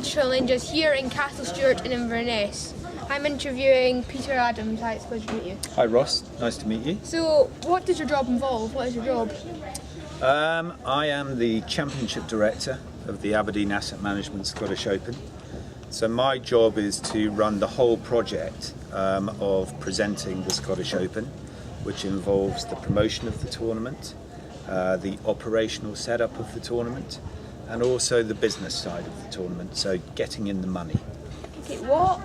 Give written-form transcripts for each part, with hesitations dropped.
challenges here in Castle Stewart and Inverness. I'm interviewing Peter Adams. Hi, it's a pleasure to meet you. Hi Ross, nice to meet you. So, what does your job involve? What is your job? I am the Championship Director of the Aberdeen Asset Management Scottish Open. So my job is to run the whole project of presenting the Scottish Open, which involves the promotion of the tournament, the operational setup of the tournament, and also the business side of the tournament, so getting in the money. Okay, what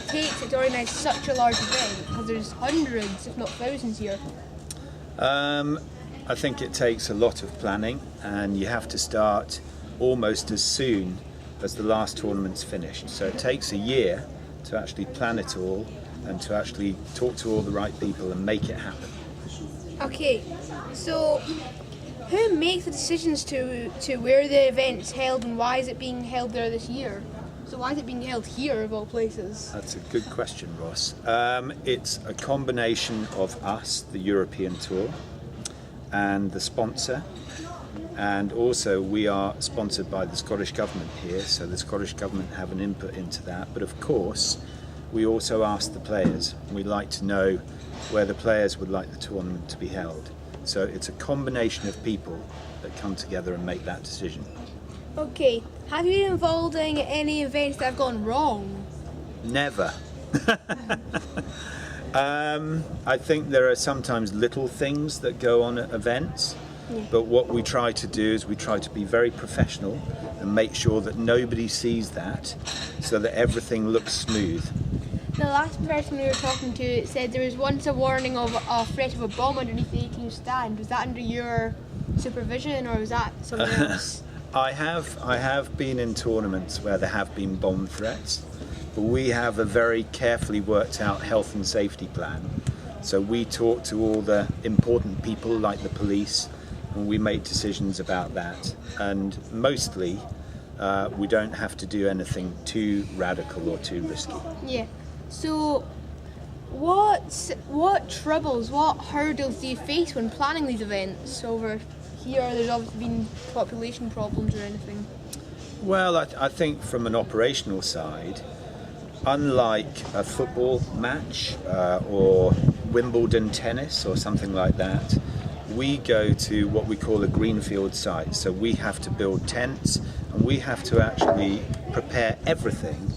takes it to organise such a large event? Because there's hundreds, if not thousands here. I think it takes a lot of planning, and you have to start almost as soon as the last tournament's finished. So it takes a year to actually plan it all and to actually talk to all the right people and make it happen. Okay, so who makes the decisions to where the event's held, and why is it being held there this year? So why is it being held here of all places? That's a good question, Ross. It's a combination of us, the European Tour, and the sponsor, and also we are sponsored by the Scottish Government here, so the Scottish Government have an input into that. But of course, we also ask the players. We'd like to know where the players would like the tournament to be held. So it's a combination of people that come together and make that decision. Okay, have you been involved in any events that have gone wrong? Never. I think there are sometimes little things that go on at events, but what we try to do is we try to be very professional and make sure that nobody sees that, so that everything looks smooth. The last person we were talking to said there was once a warning of a threat of a bomb underneath the 18 stand. Was that under your supervision, or was that someone else? I have been in tournaments where there have been bomb threats, but we have a very carefully worked out health and safety plan. So we talk to all the important people like the police, and we make decisions about that. And mostly we don't have to do anything too radical or too risky. Yeah. So what troubles, what hurdles do you face when planning these events over here? There's obviously been population problems or anything. Well, I think from an operational side, unlike a football match or Wimbledon tennis or something like that, we go to what we call a greenfield site. So we have to build tents, and we have to actually prepare everything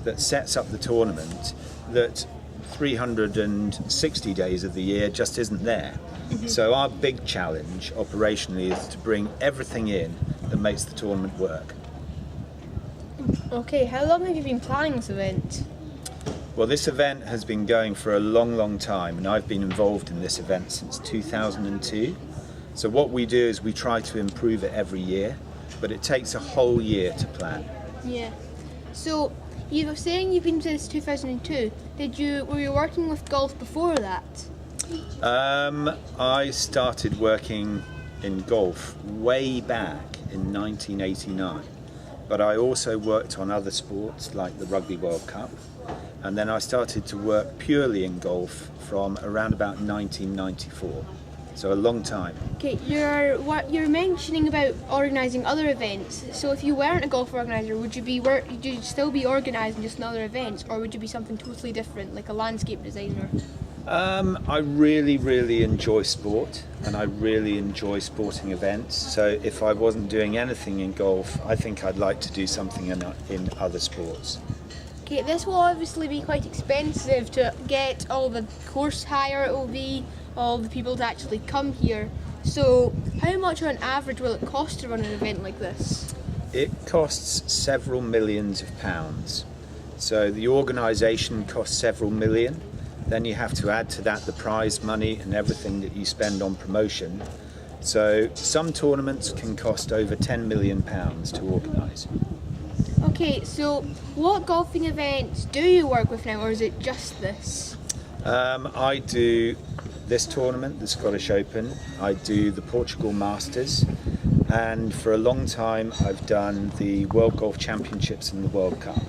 that sets up the tournament that 360 days of the year just isn't there. Mm-hmm. So our big challenge operationally is to bring everything in that makes the tournament work. Okay, how long have you been planning this event? Well, this event has been going for a long, long time, and I've been involved in this event since 2002. So what we do is we try to improve it every year, but it takes a whole year to plan. Yeah. So you were saying you've been since 2002. Were you working with golf before that? I started working in golf way back in 1989, but I also worked on other sports like the Rugby World Cup, and then I started to work purely in golf from around about 1994. So a long time. Okay, you're mentioning about organising other events. So if you weren't a golf organiser, would you still be organising just another events, or would you be something totally different, like a landscape designer? I really, really enjoy sport, and I really enjoy sporting events. So if I wasn't doing anything in golf, I think I'd like to do something in other sports. Okay, this will obviously be quite expensive to get all the course hire it will be, all the people to actually come here. So how much on average will it cost to run an event like this? It costs several millions of pounds. So the organisation costs several million. Then you have to add to that the prize money and everything that you spend on promotion. So some tournaments can cost over £10 million to organise. Okay, so what golfing events do you work with now, or is it just this? I do this tournament, the Scottish Open. I do the Portugal Masters, and for a long time I've done the World Golf Championships and the World Cup.